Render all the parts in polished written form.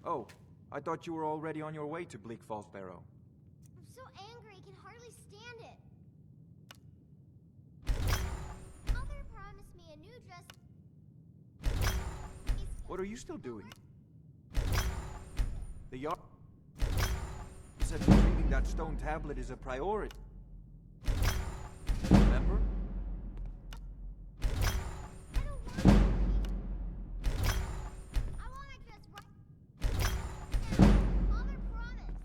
Oh, I thought you were already on your way to Bleak Falls Barrow. I'm so angry I can hardly stand it. Mother promised me a new dress. What are you still doing? The yard said retrieving that stone tablet is a priority. Remember? I don't want to. I want to dress right now. Mother promised.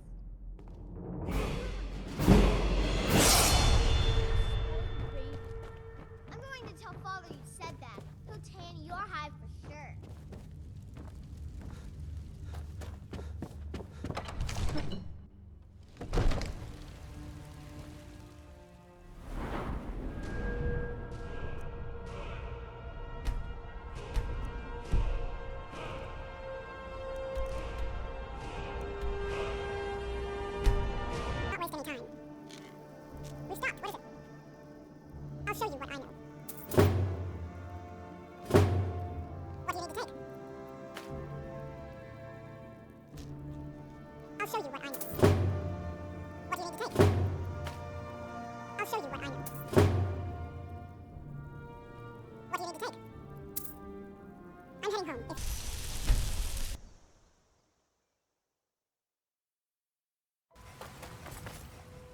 I'm going to tell Father you said that. He'll tan your hide for sure. Not waste any time. We've stopped. What is it? I'll show you what I know. What do you need to take? I'll show you what I know. What do you need to take? I'll show you what I know. What do you need to take? I'm heading home.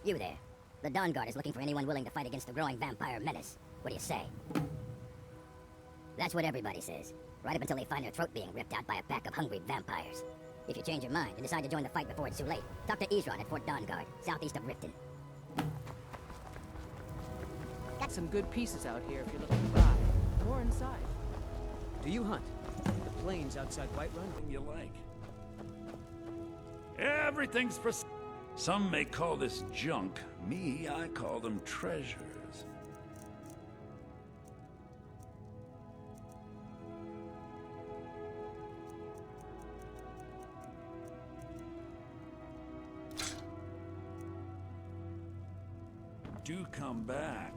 You there. The Dawn Guard is looking for anyone willing to fight against the growing vampire menace. What do you say? That's what everybody says. Right up until they find their throat being ripped out by a pack of hungry vampires. If you change your mind and decide to join the fight before it's too late, talk to Ezron at Fort Dawn Guard, southeast of Riften. Got some good pieces out here if you're looking to buy. More inside. Do you hunt? The plains outside Whiterun? You like. Everything's for some may call this junk. Me, I call them treasures. Do come back.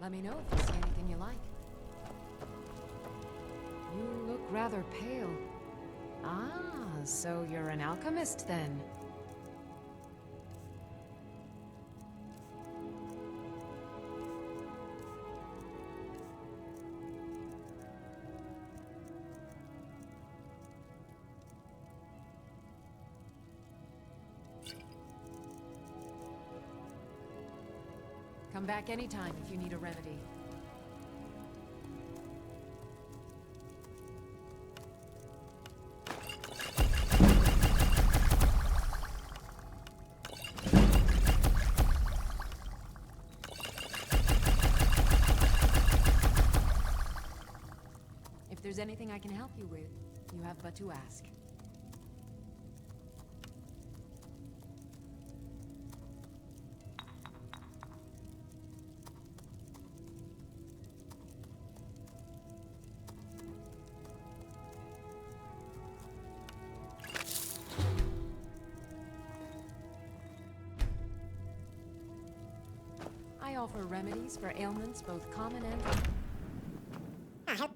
Let me know if you see anything you like. You look rather pale. Ah, so you're an alchemist then. Come back anytime if you need a remedy. If there's anything I can help you with, you have but to ask. I offer remedies for ailments both common and...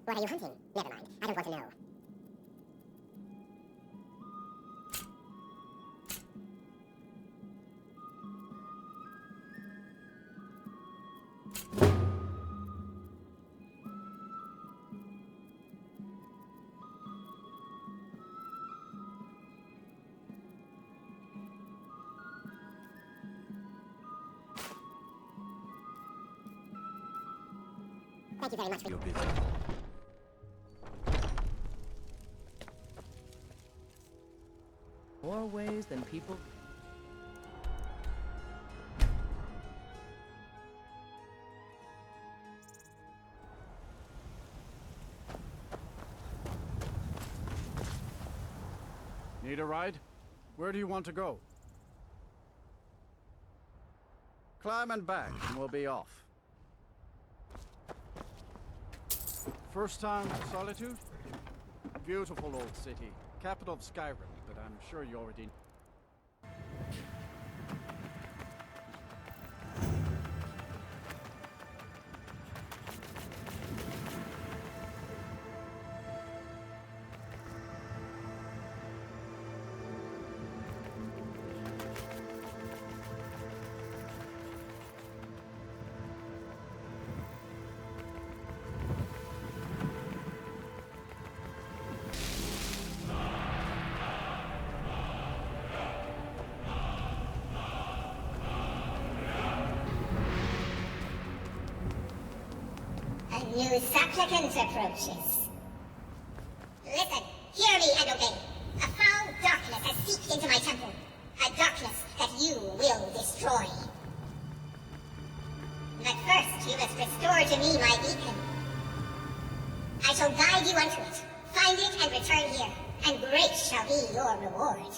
What are you hunting? Never mind. I don't want to know. Thank you very much for... You're busy. More ways than people... Need a ride? Where do you want to go? Climb and back, and we'll be off. First time Solitude? Beautiful old city. Capital of Skyrim, but I'm sure you already know. New supplicant approaches. Listen, hear me and obey. A foul darkness has seeped into my temple. A darkness that you will destroy. But first, you must restore to me my beacon. I shall guide you unto it. Find it and return here, and great shall be your reward.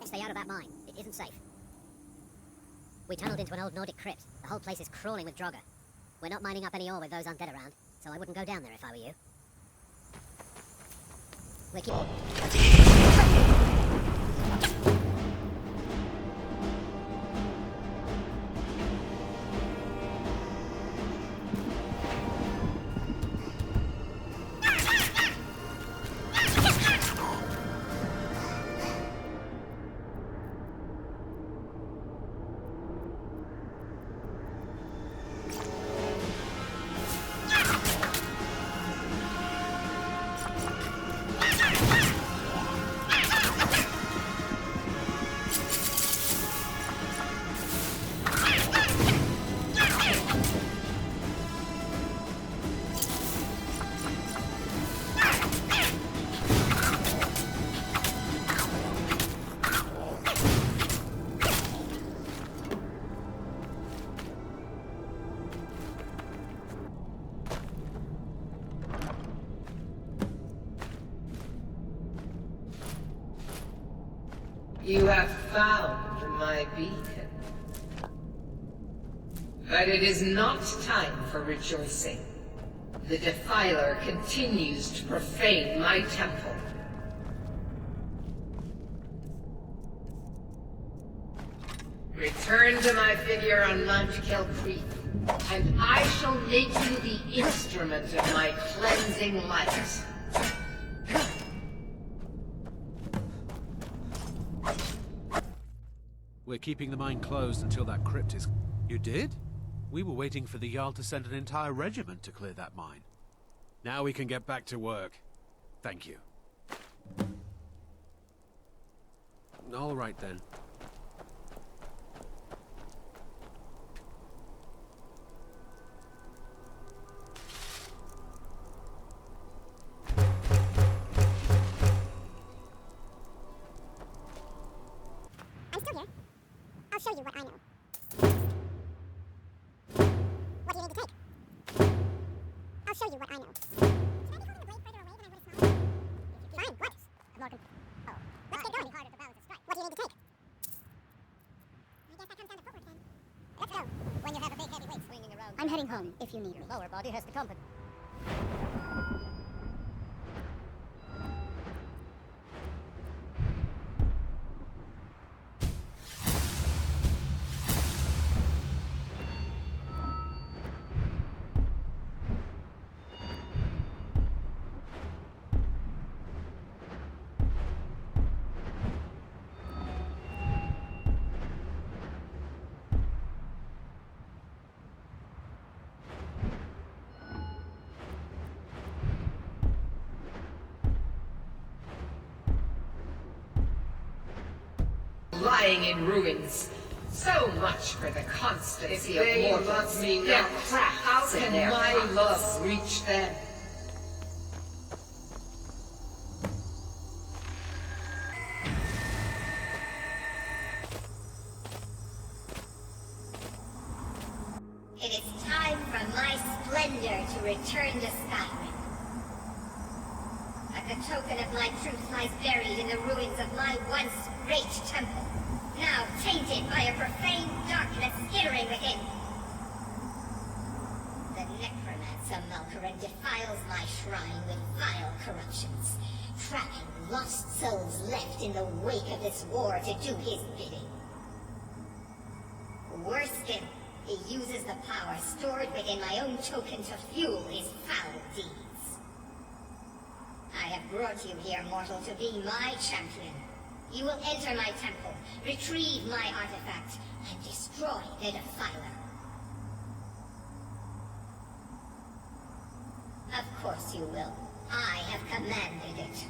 Stay out of that mine. It isn't safe. We tunneled into an old Nordic crypt. The whole place is crawling with Draugr. We're not mining up any ore with those undead around, so I wouldn't go down there if I were you. We're You have found my beacon. But it is not time for rejoicing. The Defiler continues to profane my temple. Return to my figure on Mount Kill Creek, and I shall make you the instrument of my cleansing light. We're keeping the mine closed until that crypt is... You did? We were waiting for the Jarl to send an entire regiment to clear that mine. Now we can get back to work. Thank you. All right then. I'm still here. I'll show you what I know. What do you need to take? I'll show you what I know. Should I be holding the blade further away than I would have thought? Fine, what? Oh, let's get going. Harder to balance a strike. What do you need to take? I guess that comes down to footwork then. Let's go. When you have a big heavy weight swinging around. I'm heading home, if you need me. lower body has the company. Lying in ruins. So much for the constancy of mortals. Their craft. How can my love reach them? It is time for my splendor to return to Skyrim. But the token of my truth lies buried in the ruins of my once great temple, now tainted by a profane darkness skittering within. The necromancer Malkaran defiles my shrine with vile corruptions, trapping lost souls left in the wake of this war to do his bidding. Worse still, he uses the power stored within my own token to fuel his foul deeds. I have brought you here, mortal, to be my champion. You will enter my temple, retrieve my artifact, and destroy the Defiler. Of course you will. I have commanded it.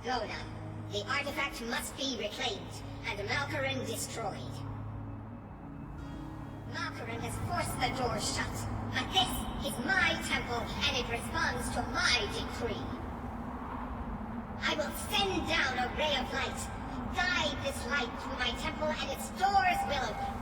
Go now. The artifact must be reclaimed, and Malkoran destroyed. Malkoran has forced the door shut, but this is my temple, and it responds to my decree. I will send down a ray of light, guide this light through my temple, and its doors will open.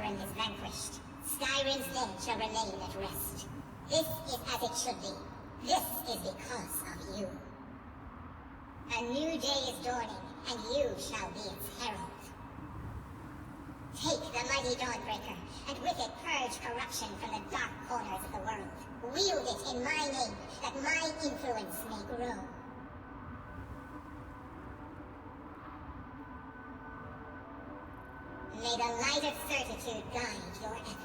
Skyrim is vanquished. Skyrim's dead shall remain at rest. This is as it should be. This is because of you. A new day is dawning, and you shall be its herald. Take the mighty Dawnbreaker, and with it purge corruption from the dark corners of the world. Wield it in my name, that my influence may grow. May the light of certitude guide your efforts.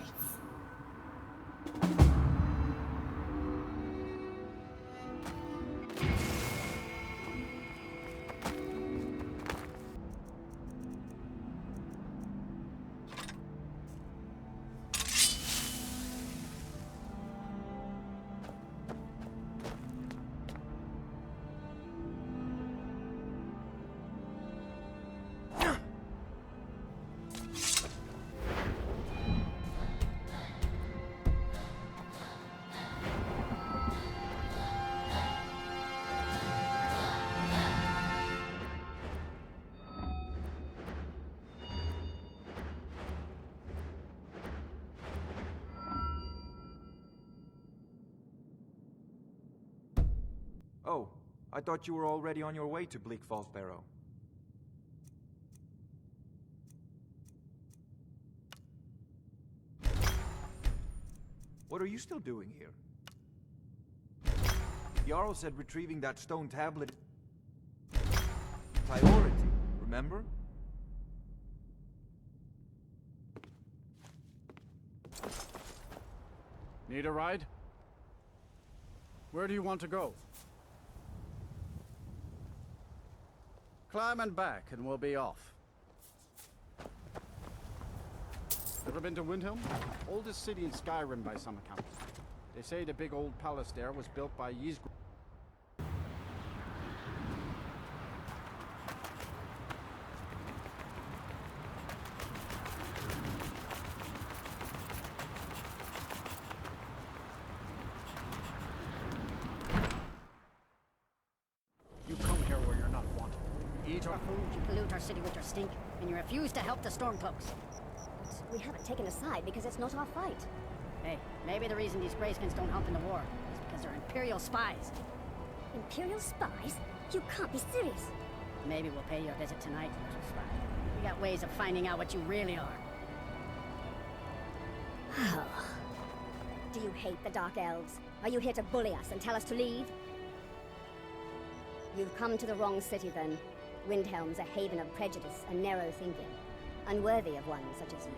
Oh, I thought you were already on your way to Bleak Falls Barrow. What are you still doing here? Jarl said retrieving that stone tablet... priority, remember? Need a ride? Where do you want to go? Climb and back, and we'll be off. Ever been to Windhelm? Oldest city in Skyrim by some accounts. They say the big old palace there was built by Ysgr. You come here where you're not wanted. Eat our food. You pollute our city with your stink, and you refuse to help the Stormcloaks. We haven't taken a side because it's not our fight. Hey, maybe the reason these Greyskins don't help in the war is because they're Imperial spies. Imperial spies? You can't be serious. Maybe we'll pay you a visit tonight, little spy. We got ways of finding out what you really are. Do you hate the Dark Elves? Are you here to bully us and tell us to leave? You've come to the wrong city, then. Windhelm's a haven of prejudice and narrow thinking, unworthy of one such as you.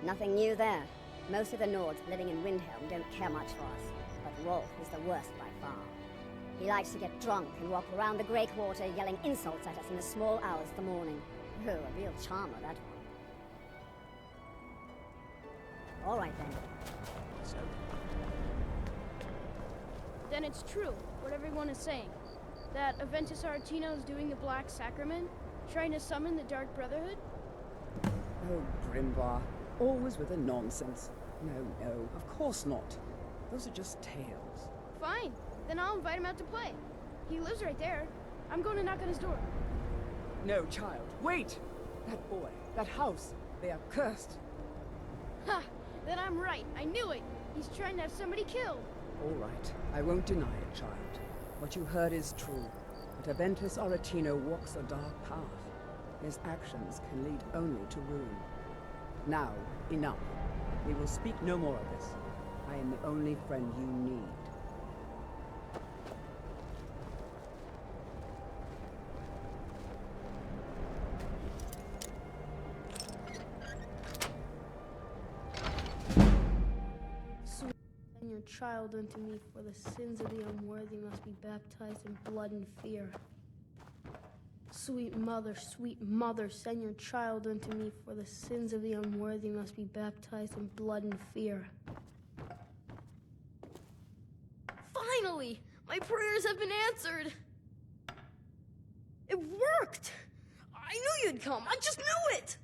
Nothing new there. Most of the Nords living in Windhelm don't care much for us, but Rolf is the worst by far. He likes to get drunk and walk around the Greywater yelling insults at us in the small hours of the morning. Oh, a real charmer, that one. All right, then. So, Then it's true, what everyone is saying. That Aventus Aretino is doing the Black Sacrament, trying to summon the Dark Brotherhood? Oh, Grimbar. Always with the nonsense. No, of course not. Those are just tales. Fine, then I'll invite him out to play. He lives right there. I'm going to knock on his door. No, child, wait! That boy, that house, they are cursed. Ha! Then I'm right, I knew it! He's trying to have somebody killed! All right, I won't deny it, child. What you heard is true. But Aventus Aretino walks a dark path. His actions can lead only to ruin. Now, enough. We will speak no more of this. I am the only friend you need. Sweet and your child unto me, for the sins of the unworthy must be baptized in blood and fear. Sweet mother, send your child unto me, for the sins of the unworthy must be baptized in blood and fear. Finally! My prayers have been answered! It worked! I knew you'd come, I just knew it!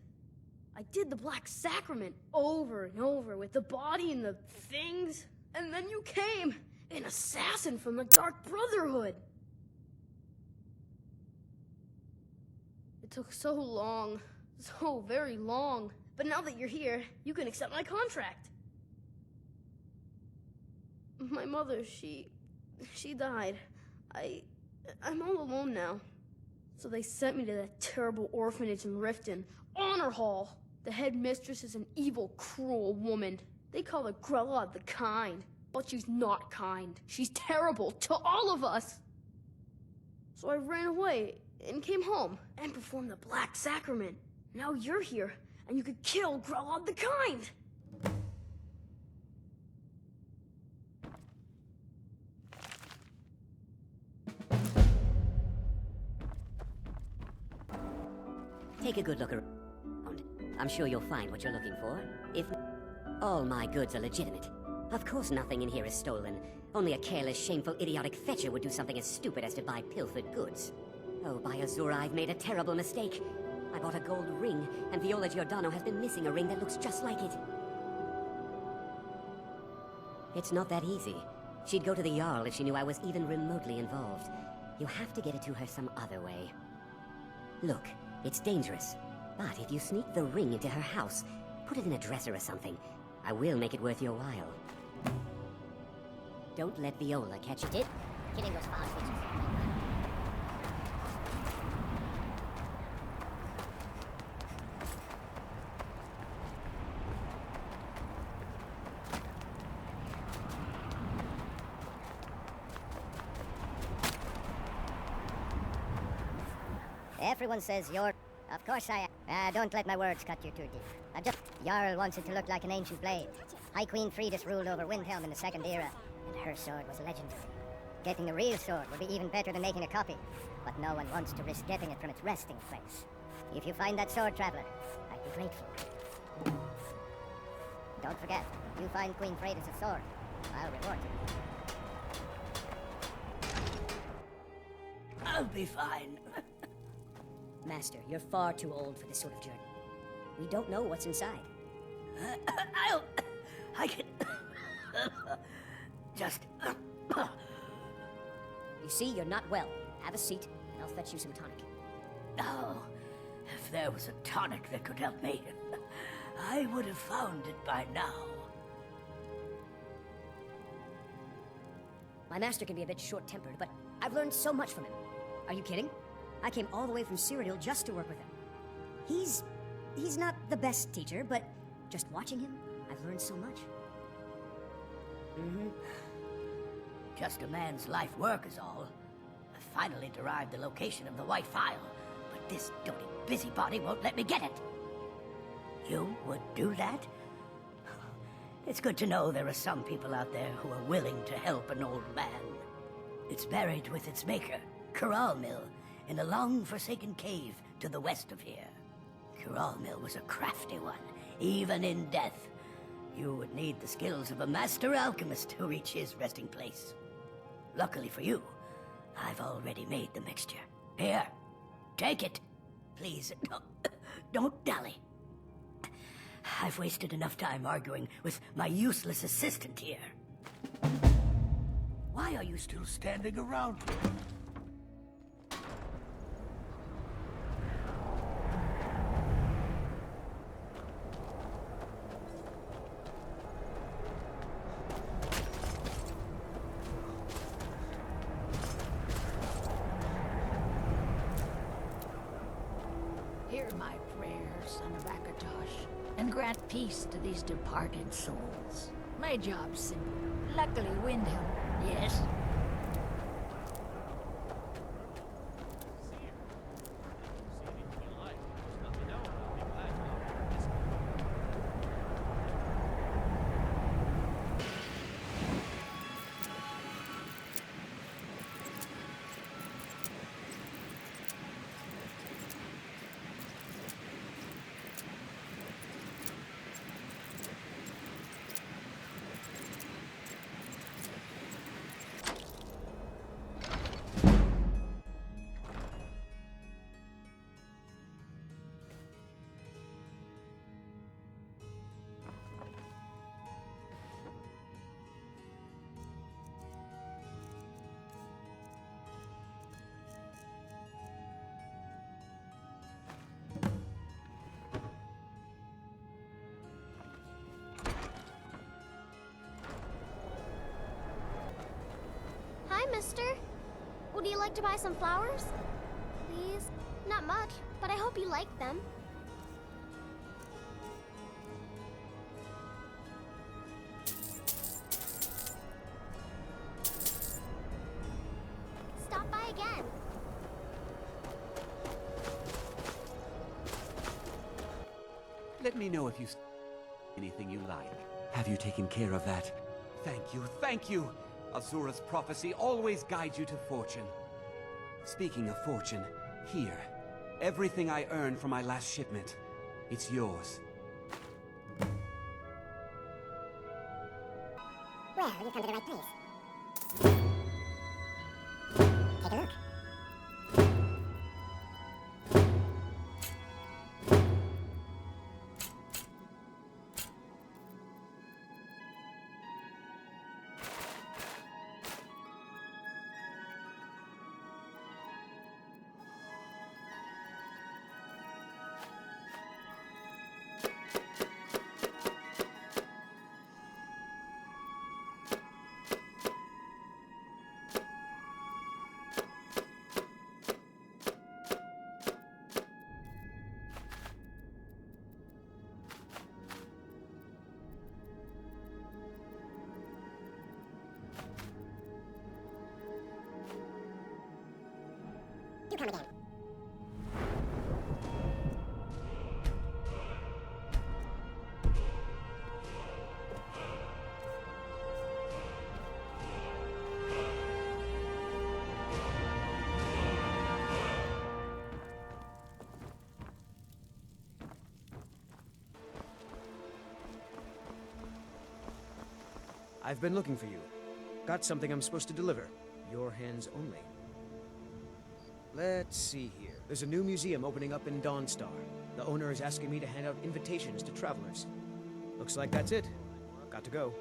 I did the Black Sacrament over and over with the body and the things, and then you came, an assassin from the Dark Brotherhood! It took so long, So very long. But now that you're here, you can accept my contract. My mother, she died. I'm all alone now. So they sent me to that terrible orphanage in Riften, Honor Hall. The headmistress is an evil, cruel woman. They call her Grella the Kind. But she's not kind. She's terrible to all of us. So I ran away and came home and performed the Black Sacrament. Now you're here, and you could kill Grella the Kind. Take a good look around. I'm sure you'll find what you're looking for. If all my goods are legitimate. Of course nothing in here is stolen. Only a careless, shameful, idiotic fetcher would do something as stupid as to buy pilfered goods. Oh, by Azura, I've made a terrible mistake. I bought a gold ring, and Viola Giordano has been missing a ring that looks just like it. It's not that easy. She'd go to the Jarl if she knew I was even remotely involved. You have to get it to her some other way. Look, it's dangerous. But if you sneak the ring into her house, put it in a dresser or something, I will make it worth your while. Don't let Viola catch it. Killing those fast bitches. Everyone says you're... Of course I am. Don't let my words cut you too deep. Jarl wants it to look like an ancient blade. High Queen Fridis ruled over Windhelm in the Second Era, and her sword was legendary. Getting the real sword would be even better than making a copy, but no one wants to risk getting it from its resting place. If you find that sword, Traveler, I'd be grateful. Don't forget, if you find Queen Fridis' sword, I'll reward you. I'll be fine. Master, you're far too old for this sort of journey. We don't know what's inside. I can... just... You see, you're not well. Have a seat, and I'll fetch you some tonic. Oh, if there was a tonic that could help me, I would have found it by now. My master can be a bit short-tempered, but I've learned so much from him. Are you kidding? I came all the way from Cyrodiil just to work with him. He's not the best teacher, but just watching him, I've learned so much. Just a man's life work is all. I finally derived the location of the White Phial, but this doting busybody won't let me get it. You would do that? It's good to know there are some people out there who are willing to help an old man. It's buried with its maker, Coralmill, in a long-forsaken cave to the west of here. Coralmill was a crafty one, even in death. You would need the skills of a master alchemist to reach his resting place. Luckily for you, I've already made the mixture. Here, take it. Please, don't dally. I've wasted enough time arguing with my useless assistant here. Why are you still standing around here? Hear my prayers, son of Akatosh, and grant peace to these departed souls. My job's simple. Luckily, Windhelm, yes? mister. Would you like to buy some flowers? Please? Not much, but I hope you like them. Stop by again. Let me know if you anything you like. Have you taken care of that? Thank you, thank you! Azura's prophecy always guides you to fortune. Speaking of fortune, here. Everything I earned from my last shipment. It's yours. Well, you've come to the right place. Take a look. Do come again. I've been looking for you. Got something I'm supposed to deliver. Your hands only. Let's see here. There's a new museum opening up in Dawnstar. The owner is asking me to hand out invitations to travelers. Looks like that's it. Got to go.